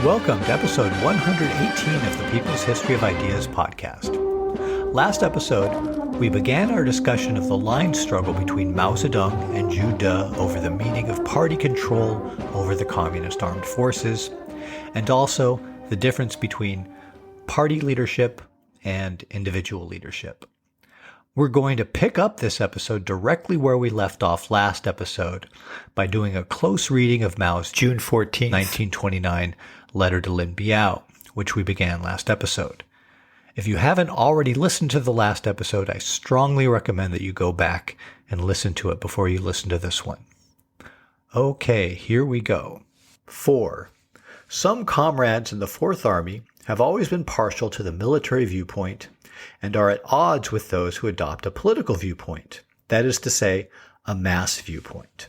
Welcome to episode 118 of the People's History of Ideas podcast. Last episode, we began our discussion of the line struggle between Mao Zedong and Zhu De over the meaning of party control over the communist armed forces, and also the difference between party leadership and individual leadership. We're going to pick up this episode directly where we left off last episode by doing a close reading of Mao's June 14, 1929 letter to Lin Biao, which we began last episode. If you haven't already listened to the last episode, I strongly recommend that you go back and listen to it before you listen to this one. Okay, here we go. 4. Some comrades in the Fourth Army have always been partial to the military viewpoint and are at odds with those who adopt a political viewpoint, that is to say, a mass viewpoint.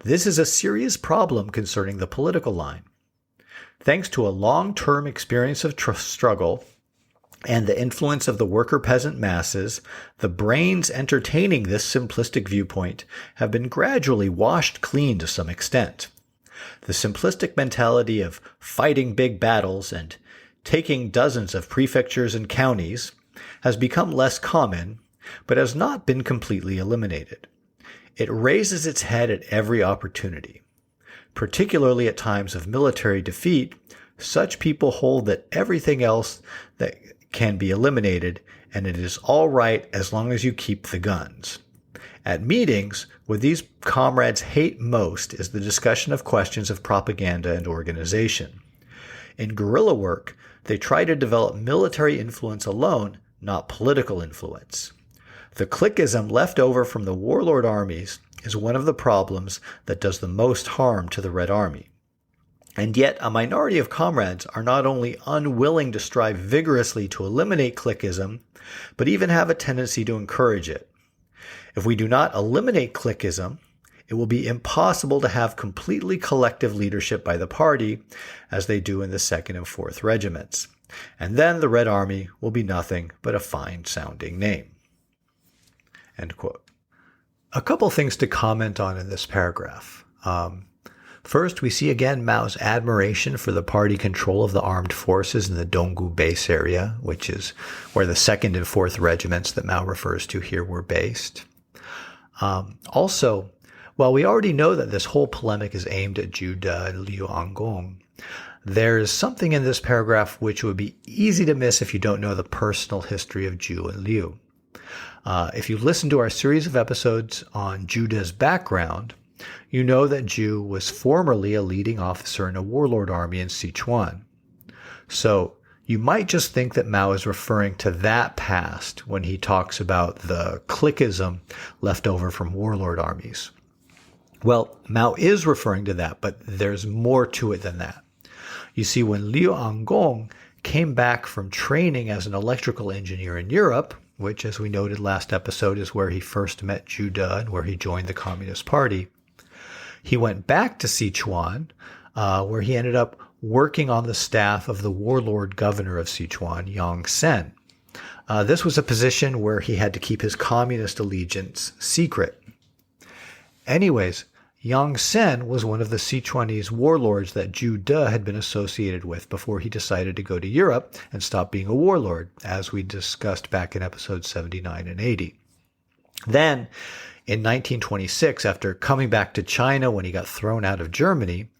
This is a serious problem concerning the political line. Thanks to a long-term experience of struggle and the influence of the worker-peasant masses, the brains entertaining this simplistic viewpoint have been gradually washed clean to some extent. The simplistic mentality of fighting big battles and taking dozens of prefectures and counties has become less common, but has not been completely eliminated. It raises its head at every opportunity. Particularly at times of military defeat, such people hold that everything else that can be eliminated, and it is all right as long as you keep the guns. At meetings, what these comrades hate most is the discussion of questions of propaganda and organization. In guerrilla work, they try to develop military influence alone, not political influence. The cliquism left over from the warlord armies is one of the problems that does the most harm to the Red Army. And yet, a minority of comrades are not only unwilling to strive vigorously to eliminate cliquism, but even have a tendency to encourage it. If we do not eliminate cliquism, it will be impossible to have completely collective leadership by the party, as they do in the 2nd and 4th Regiments. And then the Red Army will be nothing but a fine-sounding name. End quote. A couple things to comment on in this paragraph. First, we see again Mao's admiration for the party control of the armed forces in the Donggu base area, which is where the 2nd and 4th Regiments that Mao refers to here were based. Also, while we already know that this whole polemic is aimed at Zhu De and Liu Angong, there's something in this paragraph which would be easy to miss if you don't know the personal history of Zhu and Liu. If you listen to our series of episodes on Zhu De's background, you know that Zhu was formerly a leading officer in a warlord army in Sichuan. So you might just think that Mao is referring to that past when he talks about the cliquism left over from warlord armies. Well, Mao is referring to that, but there's more to it than that. You see, when Liu Angong came back from training as an electrical engineer in Europe, which, as we noted last episode, is where he first met Zhu De and where he joined the Communist Party, he went back to Sichuan, where he ended up working on the staff of the warlord governor of Sichuan, Yang Sen. This was a position where he had to keep his communist allegiance secret. Anyways, Yang Sen was one of the Sichuanese warlords that Zhu De had been associated with before he decided to go to Europe and stop being a warlord, as we discussed back in episodes 79 and 80. Then, in 1926, after coming back to China when he got thrown out of Germany,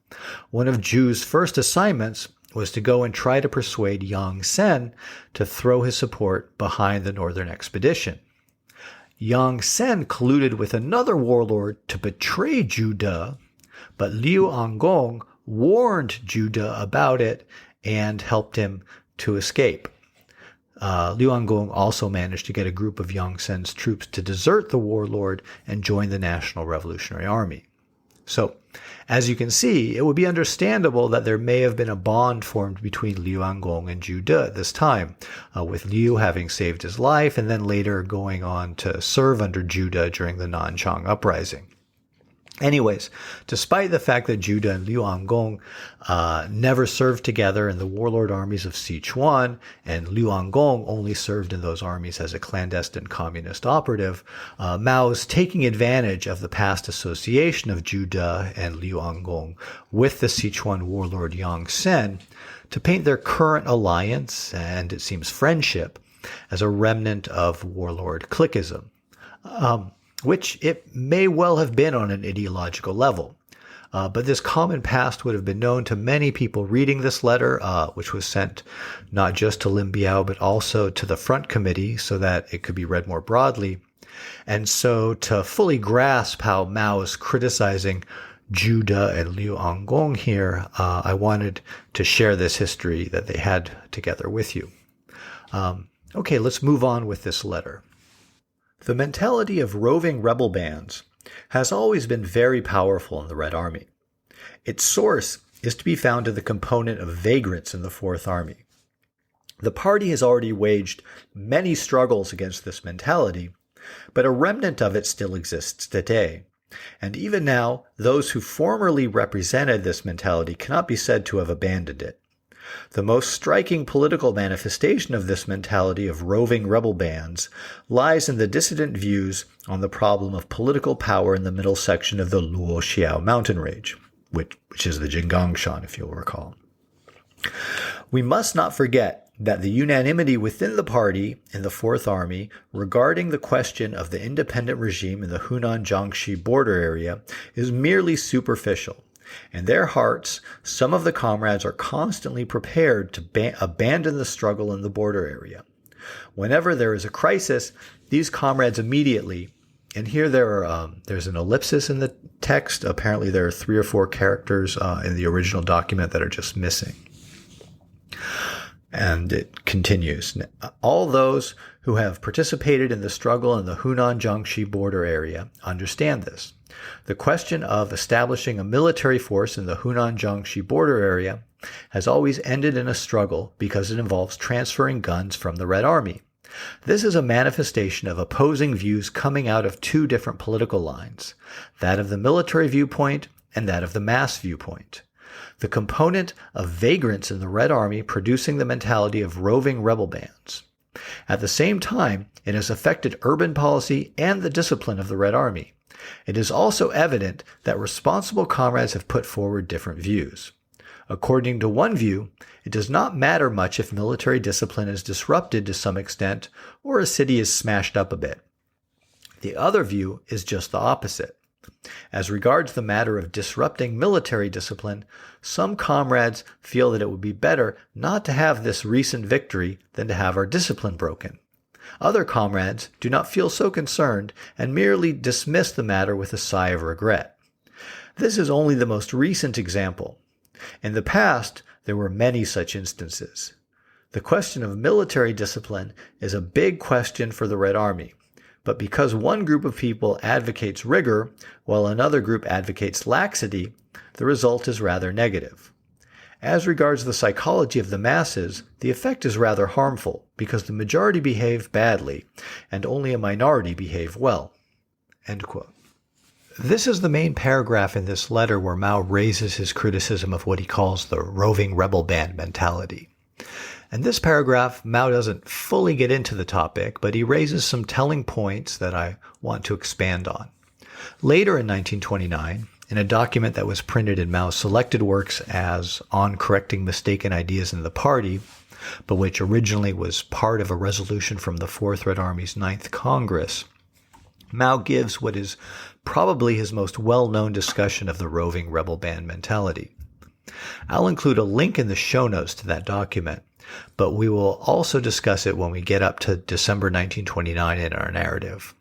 one of Zhu's first assignments was to go and try to persuade Yang Sen to throw his support behind the Northern Expedition. Yang Sen colluded with another warlord to betray Zhu De, but Liu Angong warned Zhu De about it and helped him to escape. Liu Angong also managed to get a group of Yang Sen's troops to desert the warlord and join the National Revolutionary Army. So, as you can see, it would be understandable that there may have been a bond formed between Liu Angong and Zhu De at this time, with Liu having saved his life and then later going on to serve under Zhu De during the Nanchang Uprising. Anyways, despite the fact that Zhu and Liu Angong never served together in the warlord armies of Sichuan, and Liu Angong only served in those armies as a clandestine communist operative, Mao's taking advantage of the past association of Zhu and Liu Angong with the Sichuan warlord Yang Sen to paint their current alliance, and it seems friendship, as a remnant of warlord cliquism. Which it may well have been on an ideological level. But this common past would have been known to many people reading this letter, which was sent not just to Lin Biao, but also to the Front Committee so that it could be read more broadly. And so to fully grasp how Mao is criticizing Zhu and Liu Angong here, I wanted to share this history that they had together with you. Okay, let's move on with this letter. The mentality of roving rebel bands has always been very powerful in the Red Army. Its source is to be found in the component of vagrants in the Fourth Army. The party has already waged many struggles against this mentality, but a remnant of it still exists today. And even now, those who formerly represented this mentality cannot be said to have abandoned it. The most striking political manifestation of this mentality of roving rebel bands lies in the dissident views on the problem of political power in the middle section of the Luo Xiao mountain range, which is the Jinggangshan, if you'll recall. We must not forget that the unanimity within the party in the Fourth Army regarding the question of the independent regime in the Hunan-Jiangxi border area is merely superficial. In their hearts, some of the comrades are constantly prepared to abandon the struggle in the border area. Whenever there is a crisis, these comrades immediately, and here there's an ellipsis in the text. Apparently there are 3 or 4 characters in the original document that are just missing. And it continues. All those who have participated in the struggle in the Hunan-Jiangxi border area understand this. The question of establishing a military force in the Hunan-Jiangxi border area has always ended in a struggle because it involves transferring guns from the Red Army. This is a manifestation of opposing views coming out of 2 different political lines, that of the military viewpoint and that of the mass viewpoint. The component of vagrants in the Red Army producing the mentality of roving rebel bands. At the same time, it has affected urban policy and the discipline of the Red Army. It is also evident that responsible comrades have put forward different views. According to one view, it does not matter much if military discipline is disrupted to some extent or a city is smashed up a bit. The other view is just the opposite. As regards the matter of disrupting military discipline, some comrades feel that it would be better not to have this recent victory than to have our discipline broken. Other comrades do not feel so concerned and merely dismiss the matter with a sigh of regret. This is only the most recent example. In the past, there were many such instances. The question of military discipline is a big question for the Red Army, but because one group of people advocates rigor while another group advocates laxity, the result is rather negative. As regards the psychology of the masses, the effect is rather harmful because the majority behave badly and only a minority behave well." End quote. This is the main paragraph in this letter where Mao raises his criticism of what he calls the roving rebel band mentality. In this paragraph, Mao doesn't fully get into the topic, but he raises some telling points that I want to expand on. Later in 1929, in a document that was printed in Mao's selected works as On Correcting Mistaken Ideas in the Party, but which originally was part of a resolution from the Fourth Red Army's 9th Congress, Mao gives what is probably his most well-known discussion of the roving rebel band mentality. I'll include a link in the show notes to that document, but we will also discuss it when we get up to December 1929 in our narrative.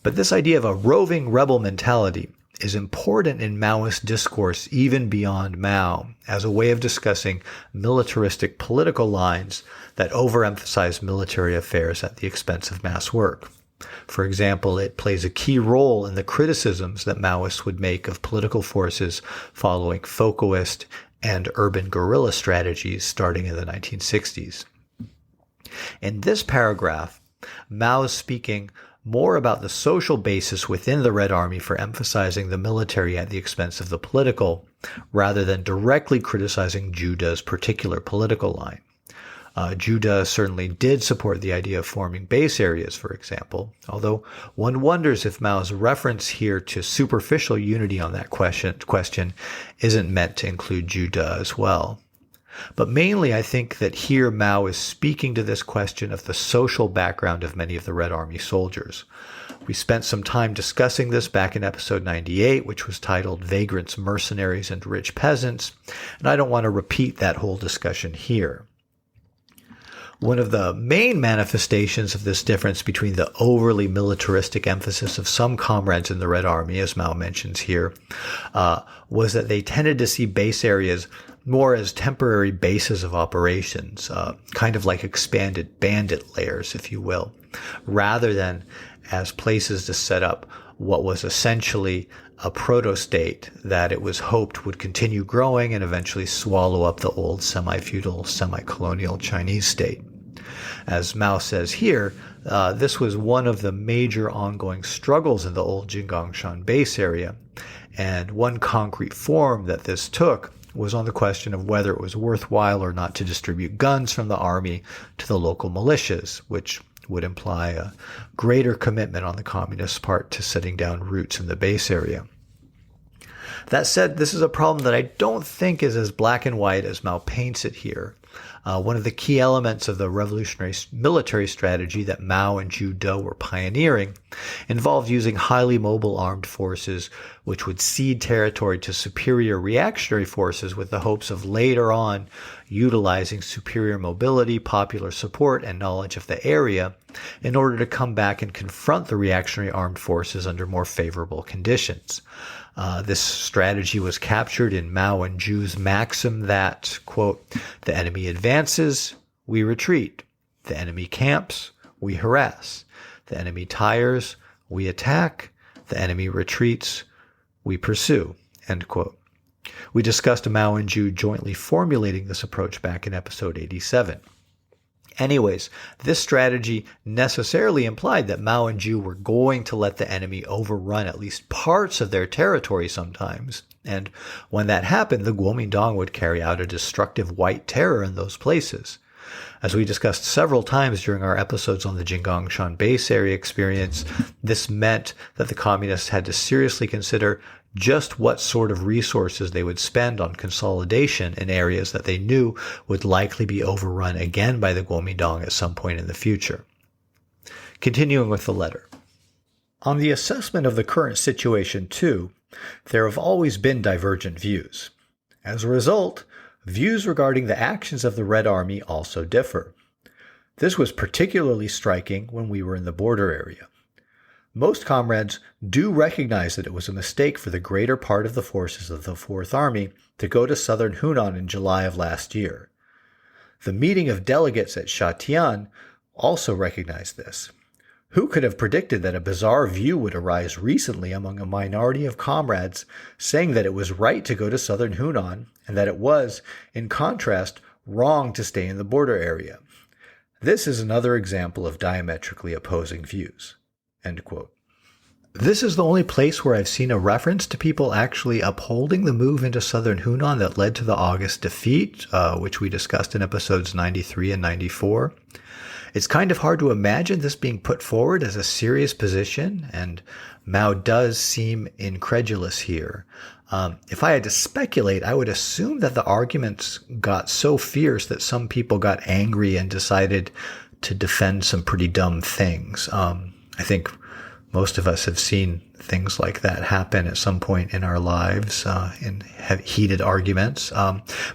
But this idea of a roving rebel mentality is important in Maoist discourse even beyond Mao as a way of discussing militaristic political lines that overemphasize military affairs at the expense of mass work. For example, it plays a key role in the criticisms that Maoists would make of political forces following Foucaultist and urban guerrilla strategies starting in the 1960s. In this paragraph, Mao is speaking more about the social basis within the Red Army for emphasizing the military at the expense of the political, rather than directly criticizing Zhu De's particular political line. Zhu De certainly did support the idea of forming base areas, for example, although one wonders if Mao's reference here to superficial unity on that question isn't meant to include Zhu De as well. But mainly, I think that here Mao is speaking to this question of the social background of many of the Red Army soldiers. We spent some time discussing this back in episode 98, which was titled Vagrants, Mercenaries, and Rich Peasants, and I don't want to repeat that whole discussion here. One of the main manifestations of this difference between the overly militaristic emphasis of some comrades in the Red Army, as Mao mentions here, was that they tended to see base areas more as temporary bases of operations, kind of like expanded bandit layers, if you will, rather than as places to set up what was essentially a proto-state that it was hoped would continue growing and eventually swallow up the old semi-feudal, semi-colonial Chinese state. As Mao says here, this was one of the major ongoing struggles in the old Jinggangshan base area, and one concrete form that this took was on the question of whether it was worthwhile or not to distribute guns from the army to the local militias, which would imply a greater commitment on the communists' part to setting down roots in the base area. That said, this is a problem that I don't think is as black and white as Mao paints it here. One of the key elements of the revolutionary military strategy that Mao and Zhu De were pioneering involved using highly mobile armed forces which would cede territory to superior reactionary forces with the hopes of later on utilizing superior mobility, popular support, and knowledge of the area in order to come back and confront the reactionary armed forces under more favorable conditions. This strategy was captured in Mao and Zhu's maxim that, quote, the enemy advances, we retreat. The enemy camps, we harass. The enemy tires, we attack. The enemy retreats, we pursue, end quote. We discussed Mao and Zhu jointly formulating this approach back in episode 87. Anyways, this strategy necessarily implied that Mao and Zhu were going to let the enemy overrun at least parts of their territory sometimes. And when that happened, the Kuomintang would carry out a destructive white terror in those places. As we discussed several times during our episodes on the Jinggangshan base area experience, this meant that the communists had to seriously consider just what sort of resources they would spend on consolidation in areas that they knew would likely be overrun again by the Kuomintang at some point in the future. Continuing with the letter. On the assessment of the current situation, too, there have always been divergent views. As a result, views regarding the actions of the Red Army also differ. This was particularly striking when we were in the border area. Most comrades do recognize that it was a mistake for the greater part of the forces of the Fourth Army to go to southern Hunan in July of last year. The meeting of delegates at Shatian also recognized this. Who could have predicted that a bizarre view would arise recently among a minority of comrades saying that it was right to go to southern Hunan and that it was, in contrast, wrong to stay in the border area? This is another example of diametrically opposing views. End quote. This is the only place where I've seen a reference to people actually upholding the move into southern Hunan that led to the August defeat, which we discussed in episodes 93 and 94. It's kind of hard to imagine this being put forward as a serious position, and Mao does seem incredulous here. If I had to speculate, I would assume that the arguments got so fierce that some people got angry and decided to defend some pretty dumb things. I think most of us have seen things like that happen at some point in our lives, in heated arguments.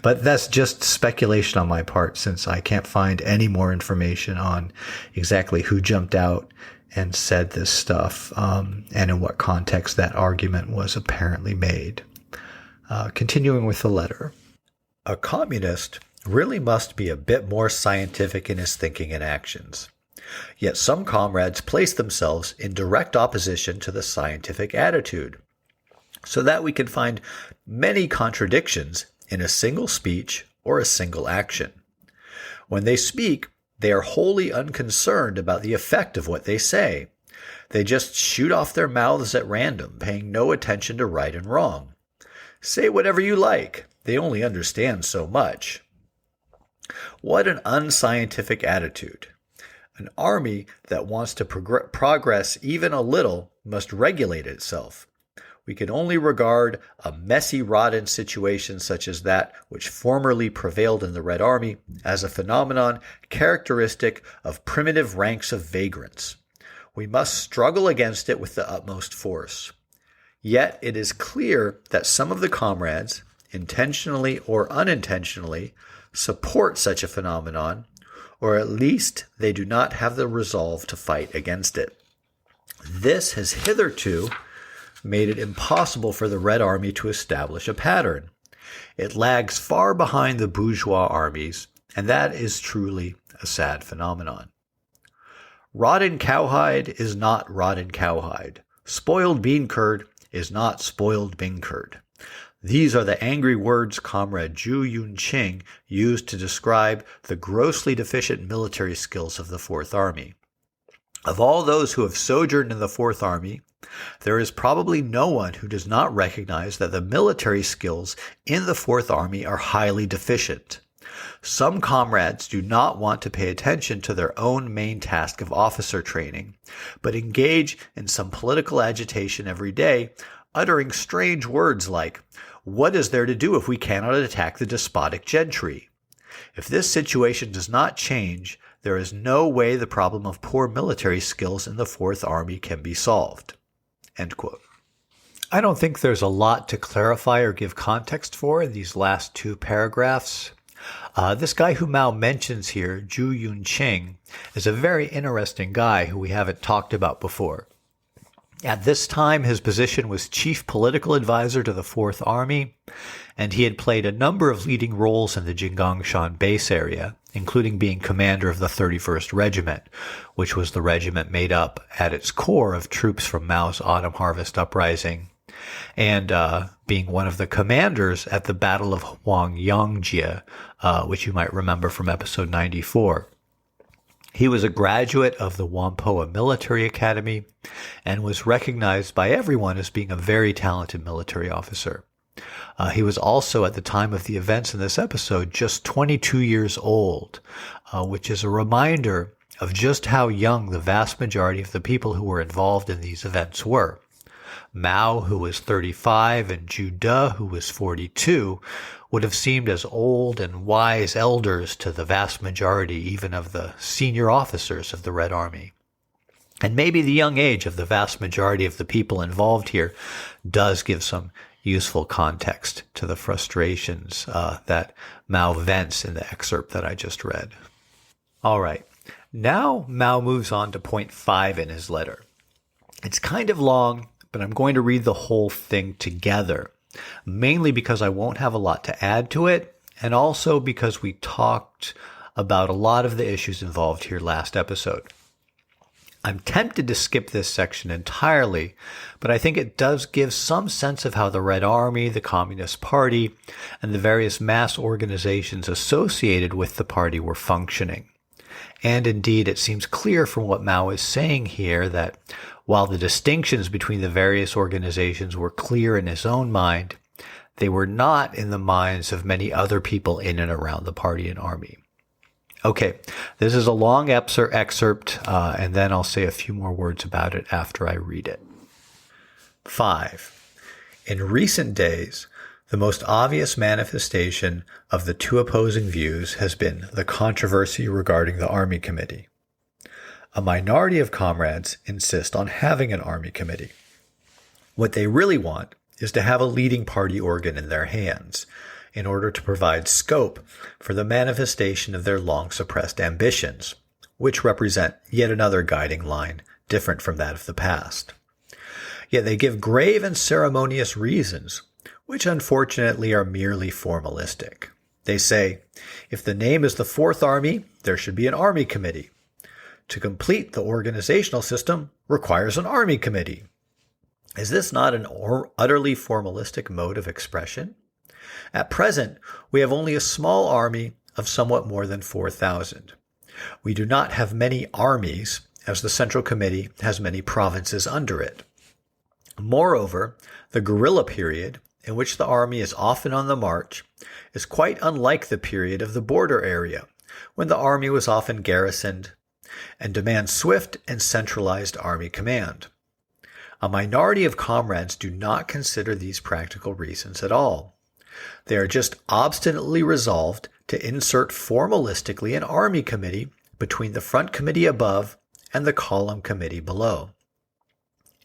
But that's just speculation on my part, since I can't find any more information on exactly who jumped out and said this stuff, and in what context that argument was apparently made. Continuing with the letter. A communist really must be a bit more scientific in his thinking and actions. Yet some comrades place themselves in direct opposition to the scientific attitude, so that we can find many contradictions in a single speech or a single action. When they speak, they are wholly unconcerned about the effect of what they say, They just shoot off their mouths at random, paying no attention to right and wrong. Say whatever you like. They only understand so much. What an unscientific attitude. An army that wants to progress even a little must regulate itself. We can only regard a messy, rotten situation such as that which formerly prevailed in the Red Army as a phenomenon characteristic of primitive ranks of vagrants. We must struggle against it with the utmost force. Yet it is clear that some of the comrades, intentionally or unintentionally, support such a phenomenon, or at least they do not have the resolve to fight against it. This has hitherto made it impossible for the Red Army to establish a pattern. It lags far behind the bourgeois armies, and that is truly a sad phenomenon. Rotten cowhide is not rotten cowhide. Spoiled bean curd is not spoiled bean curd. These are the angry words Comrade Zhu Yunqing used to describe the grossly deficient military skills of the Fourth Army. Of all those who have sojourned in the Fourth Army, there is probably no one who does not recognize that the military skills in the Fourth Army are highly deficient. Some comrades do not want to pay attention to their own main task of officer training, but engage in some political agitation every day, uttering strange words like, "What is there to do if we cannot attack the despotic gentry?" If this situation does not change, there is no way the problem of poor military skills in the Fourth Army can be solved. End quote. I don't think there's a lot to clarify or give context for in these last two paragraphs. This guy who Mao mentions here, Zhu Yunqing, is a very interesting guy who we haven't talked about before. At this time, his position was chief political advisor to the Fourth Army, and he had played a number of leading roles in the Jinggangshan base area, including being commander of the 31st Regiment, which was the regiment made up at its core of troops from Mao's Autumn Harvest Uprising, and being one of the commanders at the Battle of Huangyongjie, which you might remember from episode 94. He was a graduate of the Whampoa Military Academy and was recognized by everyone as being a very talented military officer. He was also, at the time of the events in this episode, just 22 years old, which is a reminder of just how young the vast majority of the people who were involved in these events were. Mao, who was 35, and Zhu De, who was 42, would have seemed as old and wise elders to the vast majority even of the senior officers of the Red Army. And maybe the young age of the vast majority of the people involved here does give some useful context to the frustrations that Mao vents in the excerpt that I just read. All right, now Mao moves on to point 5 in his letter. It's kind of long, but I'm going to read the whole thing together, mainly because I won't have a lot to add to it, and also because we talked about a lot of the issues involved here last episode. I'm tempted to skip this section entirely, but I think it does give some sense of how the Red Army, the Communist Party, and the various mass organizations associated with the party were functioning. And indeed, it seems clear from what Mao is saying here that while the distinctions between the various organizations were clear in his own mind, they were not in the minds of many other people in and around the party and army. Okay, this is a long excerpt, and then I'll say a few more words about it after I read it. 5. In recent days, the most obvious manifestation of the two opposing views has been the controversy regarding the Army Committee. A minority of comrades insist on having an Army Committee. What they really want is to have a leading party organ in their hands in order to provide scope for the manifestation of their long-suppressed ambitions, which represent yet another guiding line different from that of the past. Yet they give grave and ceremonious reasons, which unfortunately are merely formalistic. They say, if the name is the Fourth Army, there should be an Army Committee. To complete the organizational system requires an Army Committee. Is this not an utterly formalistic mode of expression? At present, we have only a small army of somewhat more than 4,000. We do not have many armies, as the Central Committee has many provinces under it. Moreover, the guerrilla period, in which the army is often on the march, is quite unlike the period of the border area, when the army was often garrisoned and demands swift and centralized army command. A minority of comrades do not consider these practical reasons at all. They are just obstinately resolved to insert formalistically an army committee between the front committee above and the column committee below.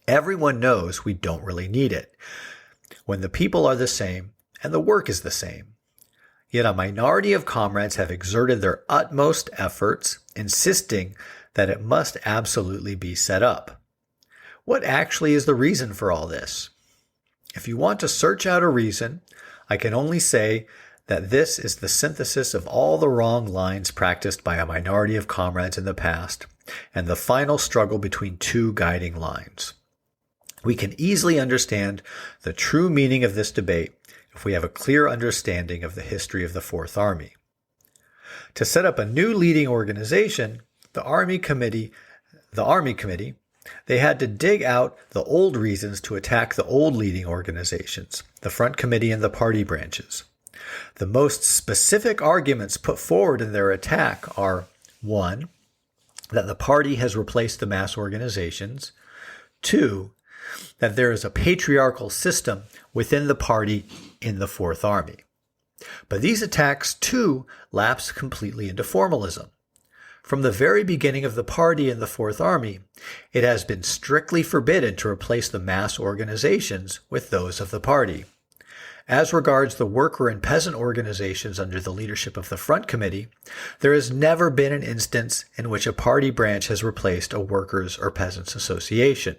Everyone knows we don't really need it, when the people are the same and the work is the same. Yet a minority of comrades have exerted their utmost efforts, insisting that it must absolutely be set up. What actually is the reason for all this? If you want to search out a reason, I can only say that this is the synthesis of all the wrong lines practiced by a minority of comrades in the past, and the final struggle between two guiding lines. We can easily understand the true meaning of this debate if we have a clear understanding of the history of the Fourth Army. To set up a new leading organization, the Army Committee, they had to dig out the old reasons to attack the old leading organizations, the Front Committee and the party branches. The most specific arguments put forward in their attack are 1. That the party has replaced the mass organizations, 2. That there is a patriarchal system within the party in the Fourth Army. But these attacks, too, lapse completely into formalism. From the very beginning of the party in the Fourth Army, it has been strictly forbidden to replace the mass organizations with those of the party. As regards the worker and peasant organizations under the leadership of the Front Committee, there has never been an instance in which a party branch has replaced a workers' or peasants' association.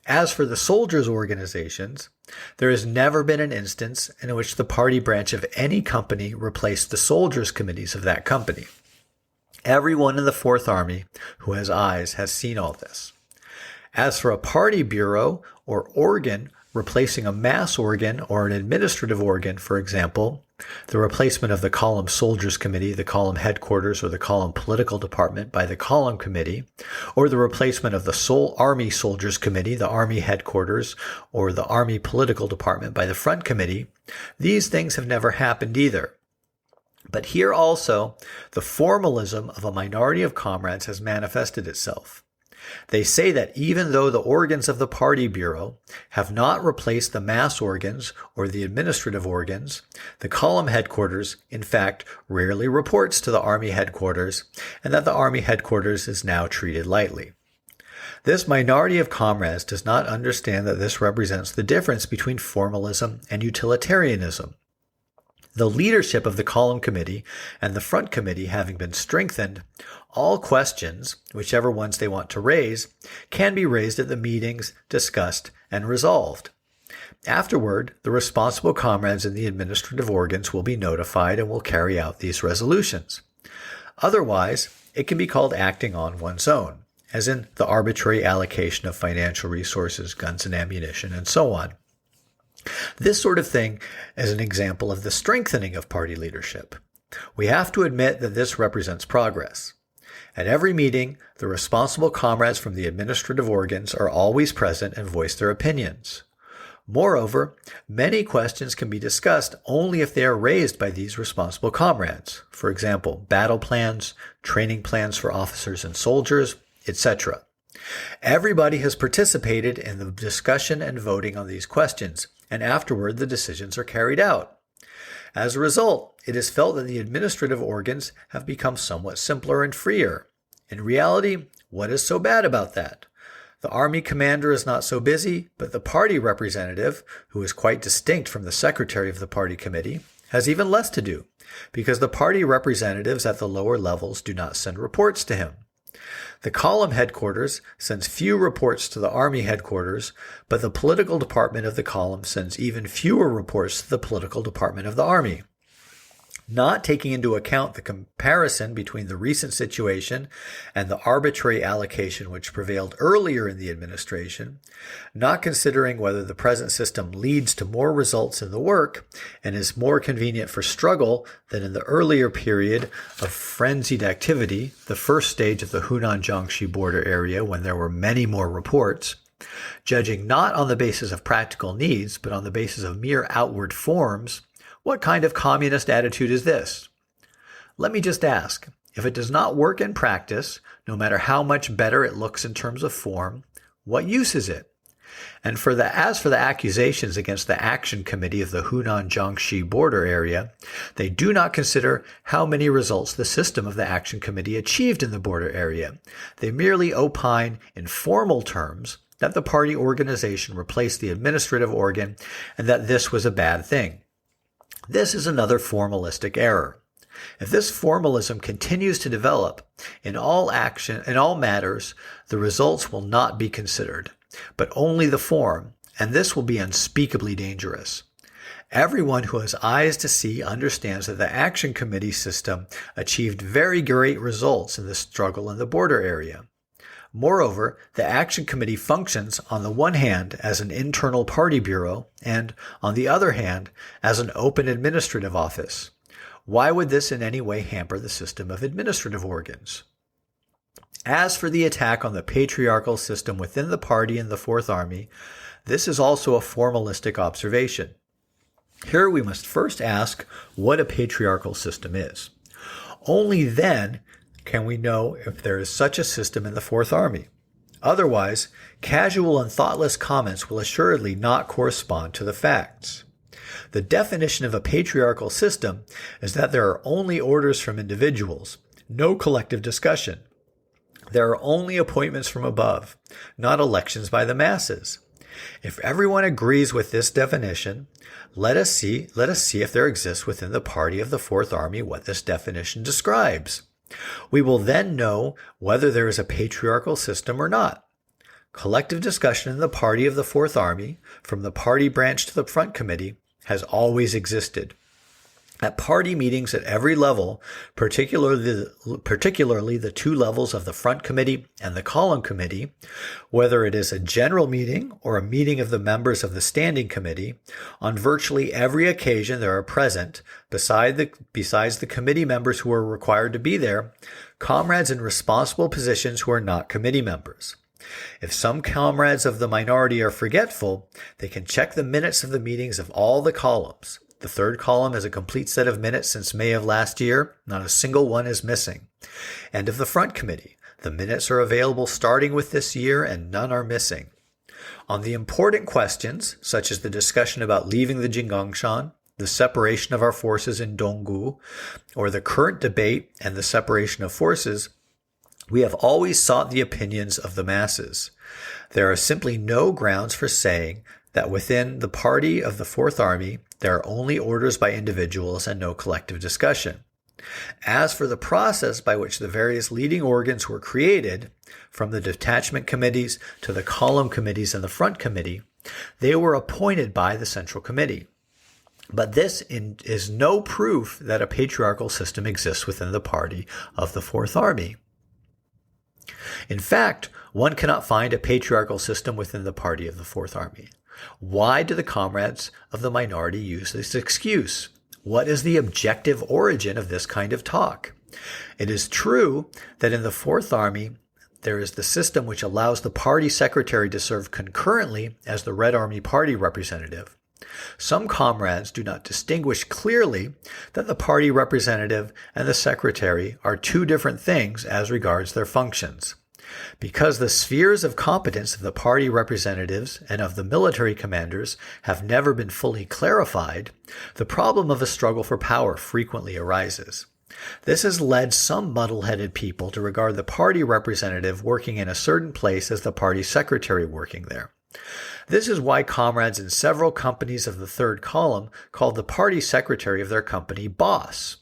As for the soldiers' organizations, there has never been an instance in which the party branch of any company replaced the soldiers' committees of that company. Everyone in the Fourth Army who has eyes has seen all this. As for a party bureau or organ replacing a mass organ or an administrative organ, for example, the replacement of the column soldiers committee, the column headquarters, or the column political department by the column committee, or the replacement of the army soldiers committee, the army headquarters, or the army political department by the front committee, these things have never happened either. But here also, the formalism of a minority of comrades has manifested itself. They say that even though the organs of the party bureau have not replaced the mass organs or the administrative organs, the column headquarters, in fact, rarely reports to the army headquarters, and that the army headquarters is now treated lightly. This minority of comrades does not understand that this represents the difference between formalism and utilitarianism. The leadership of the column committee and the front committee having been strengthened, all questions, whichever ones they want to raise, can be raised at the meetings, discussed, and resolved. Afterward, the responsible comrades in the administrative organs will be notified and will carry out these resolutions. Otherwise, it can be called acting on one's own, as in the arbitrary allocation of financial resources, guns and ammunition, and so on. This sort of thing is an example of the strengthening of party leadership. We have to admit that this represents progress. At every meeting, the responsible comrades from the administrative organs are always present and voice their opinions. Moreover, many questions can be discussed only if they are raised by these responsible comrades. For example, battle plans, training plans for officers and soldiers, etc. Everybody has participated in the discussion and voting on these questions, and afterward the decisions are carried out. As a result, it is felt that the administrative organs have become somewhat simpler and freer. In reality, what is so bad about that? The army commander is not so busy, but the party representative, who is quite distinct from the secretary of the party committee, has even less to do, because the party representatives at the lower levels do not send reports to him. The column headquarters sends few reports to the army headquarters, but the political department of the column sends even fewer reports to the political department of the army. not taking into account the comparison between the recent situation and the arbitrary allocation which prevailed earlier in the administration, not considering whether the present system leads to more results in the work and is more convenient for struggle than in the earlier period of frenzied activity, the first stage of the Hunan-Jiangxi border area when there were many more reports, judging not on the basis of practical needs but on the basis of mere outward forms. What kind of communist attitude is this? Let me just ask, if it does not work in practice, no matter how much better it looks in terms of form, what use is it? And as for the accusations against the Action Committee of the Hunan-Jiangxi border area, they do not consider how many results the system of the Action Committee achieved in the border area. They merely opine in formal terms that the party organization replaced the administrative organ and that this was a bad thing. This is another formalistic error. If this formalism continues to develop in all matters, the results will not be considered, but only the form, and this will be unspeakably dangerous. Everyone who has eyes to see understands that the Action Committee system achieved very great results in the struggle in the border area. Moreover, the Action Committee functions on the one hand as an internal party bureau and, on the other hand, as an open administrative office. Why would this in any way hamper the system of administrative organs? As for the attack on the patriarchal system within the party and the Fourth Army, this is also a formalistic observation. Here we must first ask what a patriarchal system is. Only then can we know if there is such a system in the Fourth Army. Otherwise, casual and thoughtless comments will assuredly not correspond to the facts. The definition of a patriarchal system is that there are only orders from individuals, no collective discussion. There are only appointments from above, not elections by the masses. If everyone agrees with this definition, let us see if there exists within the party of the Fourth Army what this definition describes. We will then know whether there is a patriarchal system or not. Collective discussion in the party of the Fourth Army, from the party branch to the front committee, has always existed. At party meetings at every level, particularly the two levels of the front committee and the column committee, whether it is a general meeting or a meeting of the members of the standing committee, on virtually every occasion there are present, besides the committee members who are required to be there, comrades in responsible positions who are not committee members. If some comrades of the minority are forgetful, they can check the minutes of the meetings of all the columns. The third column has a complete set of minutes since May of last year. Not a single one is missing. And of the front committee, the minutes are available starting with this year and none are missing. On the important questions, such as the discussion about leaving the Jinggangshan, the separation of our forces in Donggu, or the current debate and the separation of forces, we have always sought the opinions of the masses. There are simply no grounds for saying that within the party of the Fourth Army, there are only orders by individuals and no collective discussion. As for the process by which the various leading organs were created, from the detachment committees to the column committees and the front committee, they were appointed by the Central Committee. But this is no proof that a patriarchal system exists within the party of the Fourth Army. In fact, one cannot find a patriarchal system within the party of the Fourth Army. Why do the comrades of the minority use this excuse? What is the objective origin of this kind of talk? It is true that in the Fourth Army, there is the system which allows the party secretary to serve concurrently as the Red Army party representative. Some comrades do not distinguish clearly that the party representative and the secretary are two different things as regards their functions. Because the spheres of competence of the party representatives and of the military commanders have never been fully clarified, the problem of a struggle for power frequently arises. This has led some muddle-headed people to regard the party representative working in a certain place as the party secretary working there. This is why comrades in several companies of the third column called the party secretary of their company boss.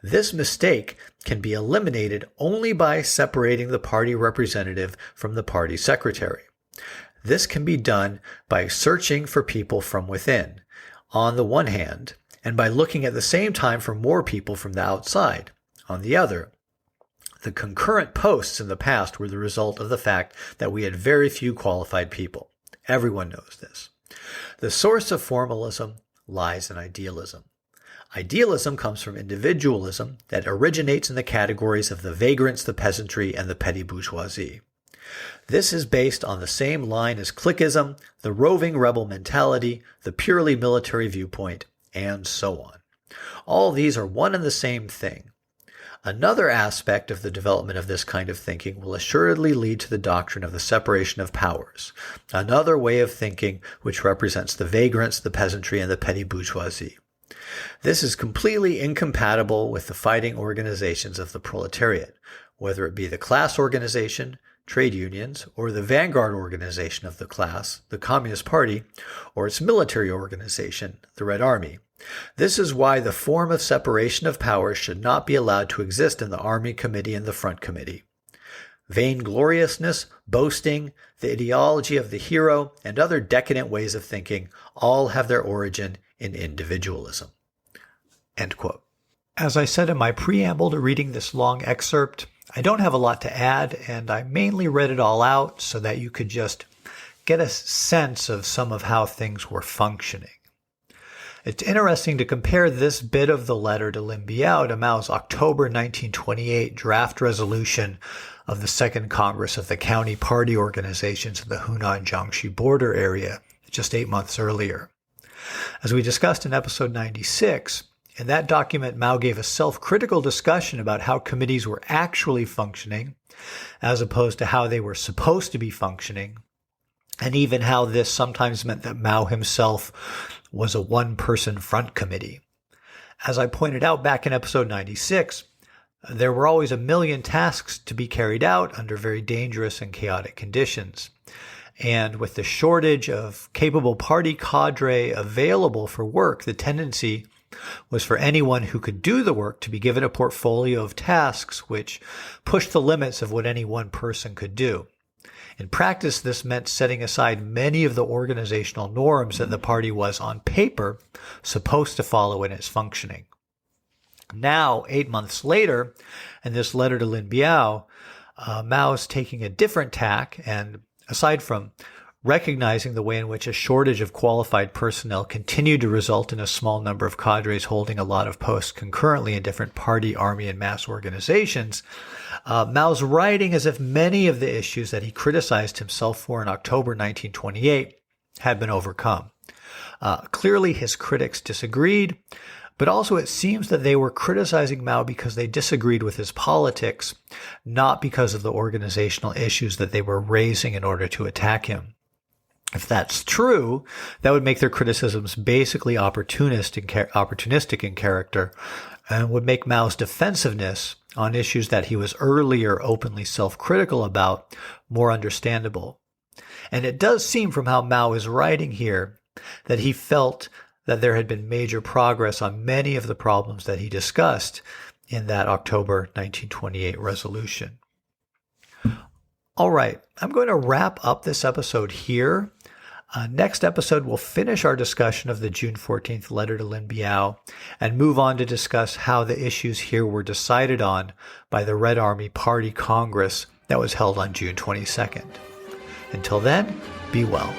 This mistake can be eliminated only by separating the party representative from the party secretary. This can be done by searching for people from within, on the one hand, and by looking at the same time for more people from the outside. On the other, the concurrent posts in the past were the result of the fact that we had very few qualified people. Everyone knows this. The source of formalism lies in idealism. Idealism comes from individualism that originates in the categories of the vagrants, the peasantry, and the petty bourgeoisie. This is based on the same line as cliquism, the roving rebel mentality, the purely military viewpoint, and so on. All these are one and the same thing. Another aspect of the development of this kind of thinking will assuredly lead to the doctrine of the separation of powers, another way of thinking which represents the vagrants, the peasantry, and the petty bourgeoisie. This is completely incompatible with the fighting organizations of the proletariat, whether it be the class organization, trade unions, or the vanguard organization of the class, the Communist Party, or its military organization, the Red Army. This is why the form of separation of powers should not be allowed to exist in the Army Committee and the Front Committee. Vaingloriousness, boasting, the ideology of the hero, and other decadent ways of thinking all have their origin in individualism. End quote. As I said in my preamble to reading this long excerpt, I don't have a lot to add, and I mainly read it all out so that you could just get a sense of some of how things were functioning. It's interesting to compare this bit of the letter to Lin Biao to Mao's October 1928 draft resolution of the Second Congress of the County Party organizations in the Hunan-Jiangxi border area just 8 months earlier. As we discussed in episode 96, in that document, Mao gave a self-critical discussion about how committees were actually functioning, as opposed to how they were supposed to be functioning, and even how this sometimes meant that Mao himself was a one-person front committee. As I pointed out back in episode 96, there were always a million tasks to be carried out under very dangerous and chaotic conditions. And with the shortage of capable party cadre available for work, the tendency was for anyone who could do the work to be given a portfolio of tasks which pushed the limits of what any one person could do. In practice, this meant setting aside many of the organizational norms that the party was, on paper, supposed to follow in its functioning. Now, 8 months later, in this letter to Lin Biao, Mao's taking a different tack, and aside from recognizing the way in which a shortage of qualified personnel continued to result in a small number of cadres holding a lot of posts concurrently in different party, army, and mass organizations, Mao's writing as if many of the issues that he criticized himself for in October 1928 had been overcome. Clearly, his critics disagreed, but also it seems that they were criticizing Mao because they disagreed with his politics, not because of the organizational issues that they were raising in order to attack him. If that's true, that would make their criticisms basically opportunistic in character and would make Mao's defensiveness on issues that he was earlier openly self-critical about more understandable. And it does seem from how Mao is writing here that he felt that there had been major progress on many of the problems that he discussed in that October 1928 resolution. All right, I'm going to wrap up this episode here. Next episode, we'll finish our discussion of the June 14th letter to Lin Biao and move on to discuss how the issues here were decided on by the Red Army Party Congress that was held on June 22nd. Until then, be well.